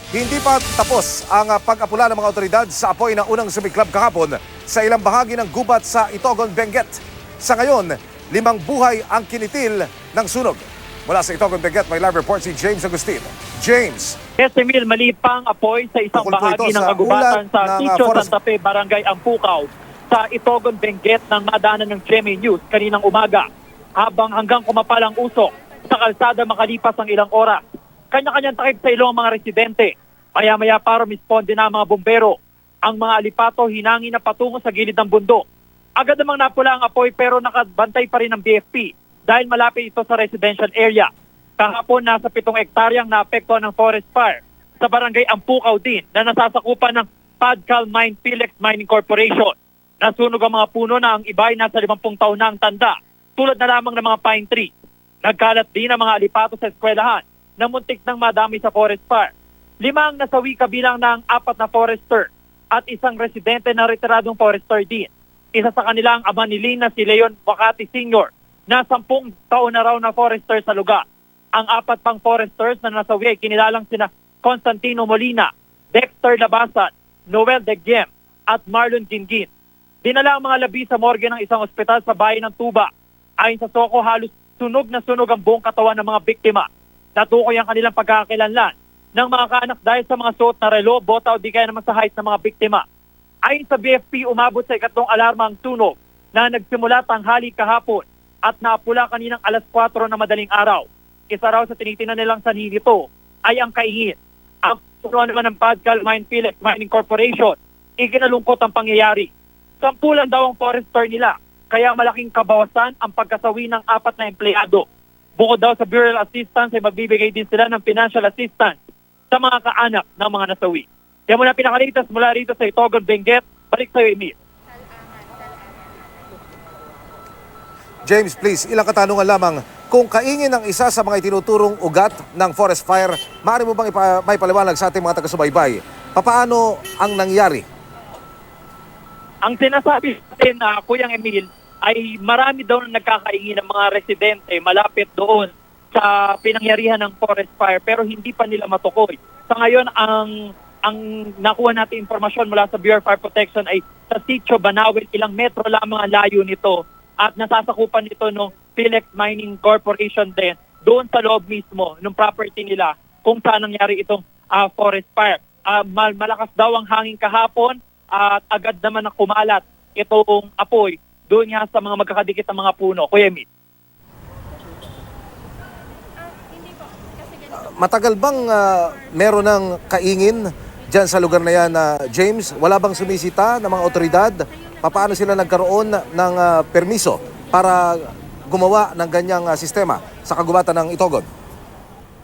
Hindi pa tapos ang pag-apula ng mga otoridad sa apoy na unang sumiklab kahapon sa ilang bahagi ng gubat sa Itogon, Benguet. Sa ngayon, 5 buhay ang kinitil ng sunog. Mula sa Itogon, Benguet, may live report si James Agustin. James. Yes, Emil, malipang apoy sa isang Tukol po ito bahagi ng sa kagubatan ulat sa ng, Sitio Forest- Santa Fe, Barangay Ampucaw, sa Itogon, Benguet ng madaanan ng GMA News kaninang umaga. Habang hanggang kumapal ang usok sa kalsada makalipas ang ilang oras. Kanya-kanyang takip sa ilong mga residente. Maya-maya para misponde na ang mga bumbero. Ang mga alipato hinangin na patungo sa gilid ng bundok. Agad namang napula ang apoy pero nakabantay pa rin ng BFP dahil malapit ito sa residential area. Kahapon nasa 7 hektaryang naapektuhan ng forest fire sa barangay Ampucaw din na nasasakupan ng Padcal Mine Philex Mining Corporation. Nasunog ang mga puno na ang iba ay nasa 50 taon na ang tanda, tulad na lamang ng mga pine tree. Nagkalat din ang mga alipato sa eskwelahan na muntik nang madami sa forest fire. 5 ang nasawi kabilang ng 4 na forester at isang residente na retiradong forester din. Isa sa kanila ang ama ni Lina, si Leon Wakati Sr. na 10 taon na raw na forester sa lugar. Ang 4 pang foresters na nasawi ay kinilalang sina Constantino Molina, Dexter Labasan, Noel Degiem at Marlon Gingin. Dinala ang mga labi sa morgue ng isang ospital sa bayan ng Tuba. Ayon sa Soko, halos sunog na sunog ang buong katawan ng mga biktima. Natukoy ang kanilang pagkakakilanlan ng mga kaanak dahil sa mga suot na relo, bota o di kaya naman sa height ng mga biktima. Ayon sa BFP, umabot sa 2 alarma ang sunog na nagsimula tanghali kahapon at naapula kaninang alas 4 na madaling araw. Isa raw sa tinitingnan nilang sanhi nito ay ang kaingin. Ang puno naman ng Padcal Mine Philex Mining Corporation, ikinalungkot ang pangyayari. 10 lang daw ang forester nila, kaya malaking kabawasan ang pagkasawi ng 4 na empleyado. Bukod daw sa burial assistance ay magbibigay din sila ng financial assistance sa mga kaanak ng mga nasawi. Kaya muna pinakalitas mula rito sa Itogon, Benguet. Balik sa iyo, Emil. James, please, ilang katanungan lamang. Kung kaingin ng isa sa mga itinuturong ugat ng forest fire, maaari mo bang may paliwanag sa ating mga taga-subaybay? Paano ang nangyari? Ang sinasabi natin, Kuyang Emil, ay marami daw na nagkakaingin ng mga residente malapit doon sa pinangyarihan ng forest fire pero hindi pa nila matukoy. Sa ngayon, ang nakuha natin informasyon mula sa Bureau of Fire Protection ay sa Sitio Banawil, ilang metro lamang ang layo nito at nasasakupan nito ng Philex Mining Corporation din doon sa loob mismo ng property nila kung saan nangyari itong forest fire. Malakas daw ang hangin kahapon at agad naman na kumalat itong apoy doon nga sa mga magkakadikit ng mga puno. Kuya Emil. Matagal bang meron ng kaingin dyan sa lugar na yan, James? Wala bang sumisita ng mga otoridad? Paano sila nagkaroon ng permiso para gumawa ng ganyang sistema sa kagubatan ng Itogon?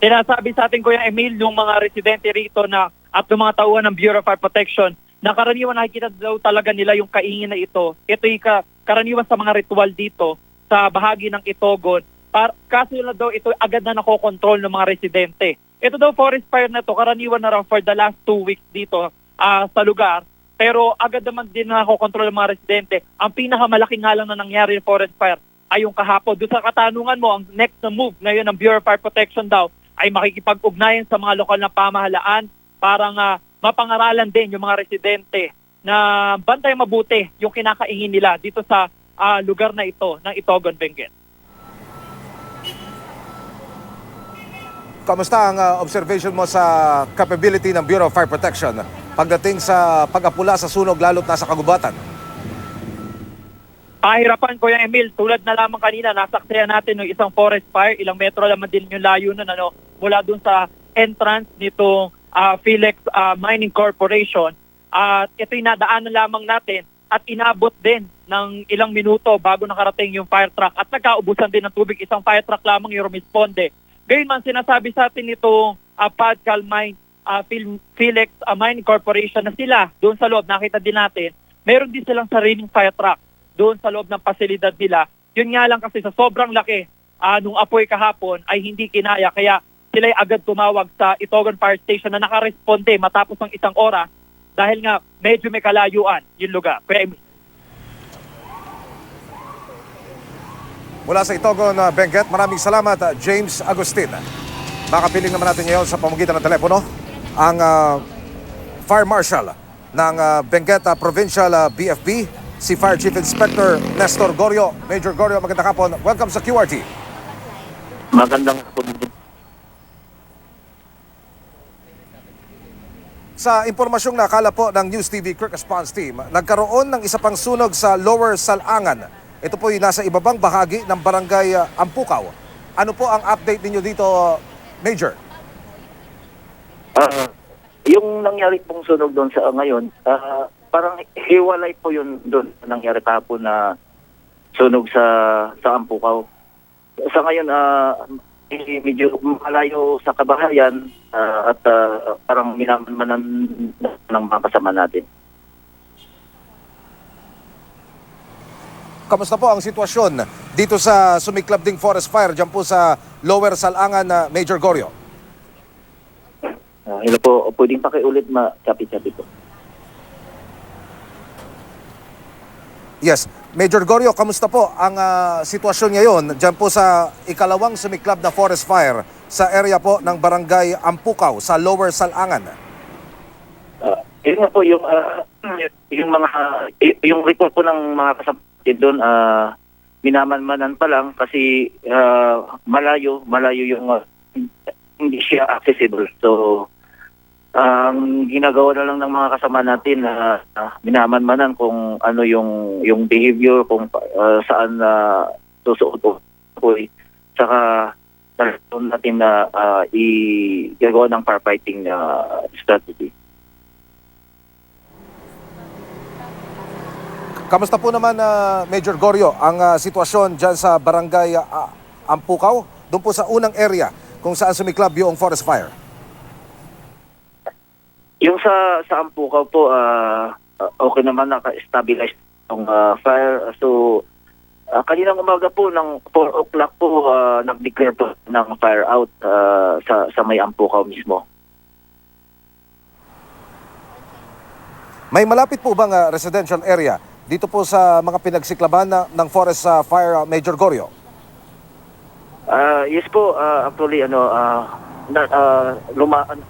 Sinasabi sa atin, Kuya Emil, yung mga residente rito na at yung mga tauhan ng Bureau of Fire Protection na karaniwan nakikita daw talaga nila yung kaingin na ito. Ito yung karaniwan sa mga ritual dito sa bahagi ng Itogon. Kaso na daw ito agad na nakokontrol ng mga residente. Ito daw forest fire na to karaniwan na raw for the last 2 weeks dito sa lugar. Pero agad naman din nakokontrol ng mga residente. Ang pinakamalaking nga lang na nangyari ng forest fire ay yung kahapon. Doon sa katanungan mo, ang next na move ngayon ng Bureau of Fire Protection daw ay makikipag-ugnayan sa mga lokal na pamahalaan para mapangaralan din yung mga residente na bantay mabuti yung kinakaingin nila dito sa lugar na ito ng Itogon, Benguet. Kamusta ang observation mo sa capability ng Bureau of Fire Protection pagdating sa pag-apula sa sunog lalo't nasa kagubatan? Pahirapan, Kuya Emil, tulad na lamang kanina, nasaksihan natin yung isang forest fire, ilang metro naman din yung layo nun, mula dun sa entrance nitong Philex Mining Corporation. At ito'y nadaanan lamang natin at inabot din ng ilang minuto bago nakarating yung fire truck at nagkaubusan din ng tubig. Isang fire truck lamang yung rumisponde. Gayunman, sinasabi sa atin itong Padcal Mine Philex Mining Corporation na sila doon sa loob, nakita din natin, meron din silang sariling fire truck doon sa loob ng pasilidad nila. Yun nga lang kasi sa sobrang laki nung apoy kahapon ay hindi kinaya kaya sila ay agad tumawag sa Itogon Fire Station na nakaresponde matapos ng 1 oras dahil nga medyo may kalayuan yung lugar. Kaya Mula sa Itogon, Benguet, maraming salamat, James Agustin. Makapiling naman natin ngayon sa pamamagitan ng telepono ang Fire Marshal ng Benguet Provincial BFP, si Fire Chief Inspector Nestor Gorio. Major Gorio, magandang hapon. Welcome sa QRT. Magandang hapon din. Sa impormasyong nakala po ng News TV Quick Response Team, nagkaroon ng isa pang sunog sa Lower Salangan. Ito po yung nasa ibabang bahagi ng barangay Ampukaw. Ano po ang update ninyo dito, Major? Yung nangyari pong sunog doon sa ngayon, parang hiwalay po yun doon nangyari kahapon na sunog sa Ampukaw. Sa ngayon, medyo malayo sa kabahayan at parang minamanan ng mga kasama natin. Kamusta po ang sitwasyon dito sa sumiklab ding forest fire dyan po sa Lower Salangan, Major Gorio? Hello po, pwedeng pakiulit ma-copy-copy po. Yes. Major Gorio, kamusta po ang sitwasyon ngayon dyan po sa ikalawang sumiklab na forest fire sa area po ng barangay Ampukaw sa Lower Salangan? Yun nga po, yung report po ng mga kasapatid doon, minamanmanan pa lang kasi malayo yung hindi siya accessible. So, ang ginagawa na lang ng mga kasama natin na minamanmanan kung ano yung behavior, kung saan susuot po. Saka talagang natin na igagawa ng firefighting strategy. Kamusta po naman, Major Gorio, ang sitwasyon dyan sa barangay Ampukaw, doon po sa unang area kung saan sumiklab yung forest fire? Yung sa Ampukaw po, okay naman, naka-stabilize yung fire. So, kaninang umaga po, ng 4 o'clock po, nag-declare po ng fire out sa may Ampukaw mismo. May malapit po bang residential area dito po sa mga pinagsiklaban ng forest fire, Major Gorio? Yes po, actually,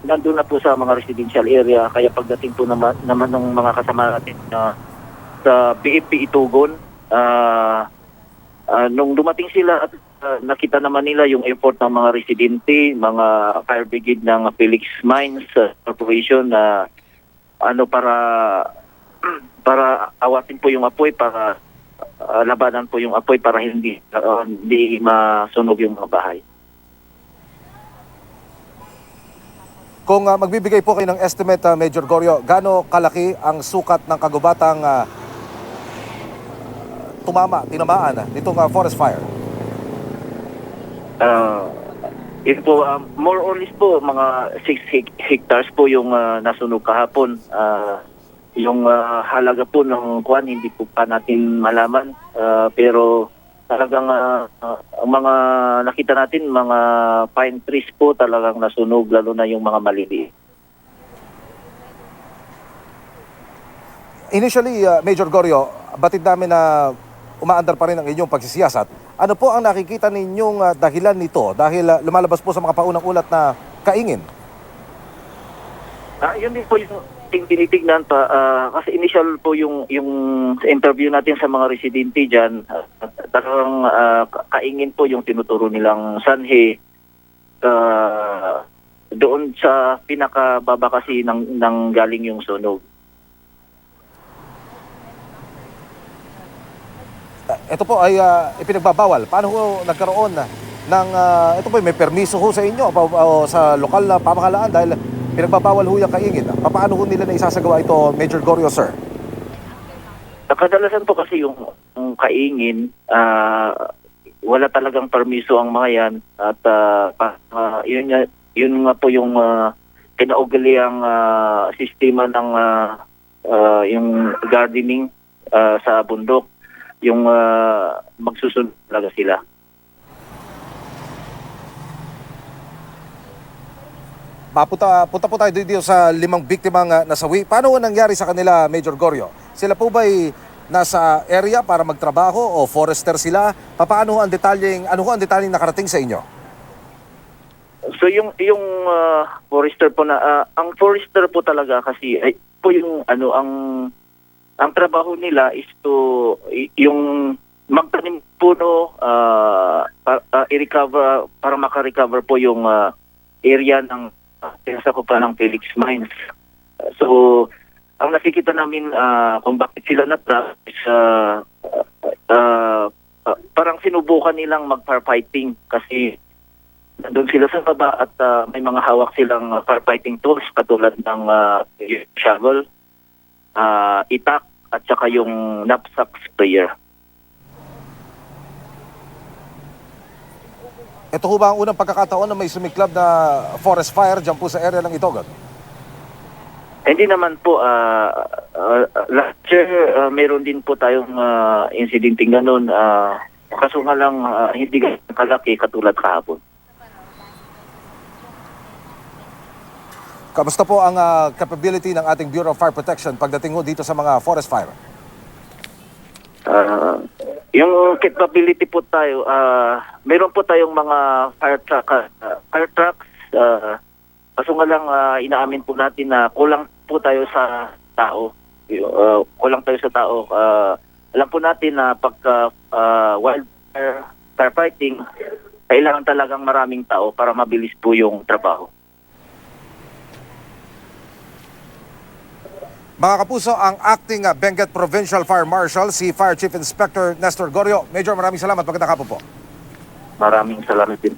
nandun na po sa mga residential area, kaya pagdating po naman ng mga kasama natin sa BFP Itugon, nung dumating sila at nakita naman nila yung effort ng mga residente, mga fire brigade ng Felix Mines Corporation na para awatin po yung apoy, para labanan po yung apoy para hindi masunog yung mga bahay. Kung magbibigay po kayo ng estimate, Major Gorio, gaano kalaki ang sukat ng kagubatang tinamaan nitong forest fire? Ito po, more or less po, mga 6 hectares po yung nasunog kahapon. Yung halaga po ng kuwan, hindi po pa natin malaman. Pero talagang ang mga nakita natin, mga pine trees po talagang nasunog, lalo na yung mga maliliit. Initially, Major Gorio, batid namin na umaandar pa rin ang inyong pagsisiyasat. Ano po ang nakikita ninyong dahilan nito? Dahil lumalabas po sa mga paunang ulat na kaingin. Yun din po yung tinitignan pa. Kasi initial po yung interview natin sa mga residente dyan, talagang kaingin po yung tinuturo nilang sanhe. Doon sa pinakababa kasi ng galing yung sunog. Ito po ay ipinagbabawal. Paano ho nagkaroon ng ito po may permiso ho sa inyo o sa lokal na pamahalaan dahil pinagbabawal ho yung kaingin? Paano ho nila na isasagawa ito, Major Gorio, sir? Kadalasan po kasi yung kaingin, wala talagang permiso ang mga yan at yun nga po yung kinaugaliang sistema ng yung gardening sa bundok, yung magsusunod talaga sila. Punta po tayo dito sa 5 biktimang nasawi. Paano nangyari sa kanila, Major Gorio? Sila po ba'y nasa area para magtrabaho o forester sila? Ano ho ang detalyeng nakarating sa inyo? So yung forester po na ang forester po talaga kasi ay po yung ang trabaho nila is to yung magtanim puno i-recover para maka-recover po yung area ng sa ng Felix Mines. So ang nakikita namin kung bakit sila na-trap is parang sinubukan nilang mag-firefighting kasi doon sila sa baba at may mga hawak silang firefighting tools katulad ng shovel, itak at saka yung knapsack sprayer. Ito ho ba ang unang pagkakataon na may sumiklab na forest fire dyan po sa area ng Itogon? Hindi naman po, last year meron din po tayong incidenting ganun. Kaso nga lang hindi kalaki katulad kahapon. Kamusta po ang capability ng ating Bureau of Fire Protection pagdating ho dito sa mga forest fire? Yung capability po tayo, meron po tayong mga fire trucks. Kaso nga lang inaamin po natin na kulang po tayo sa tao. Kulang tayo sa tao. Alam po natin na pagka wildfire firefighting, kailangan talagang maraming tao para mabilis po yung trabaho. Mga kapuso, ang acting Benguet Provincial Fire Marshal, si Fire Chief Inspector Nestor Gorio. Major, maraming salamat. Magandang hapon po. Maraming salamat din.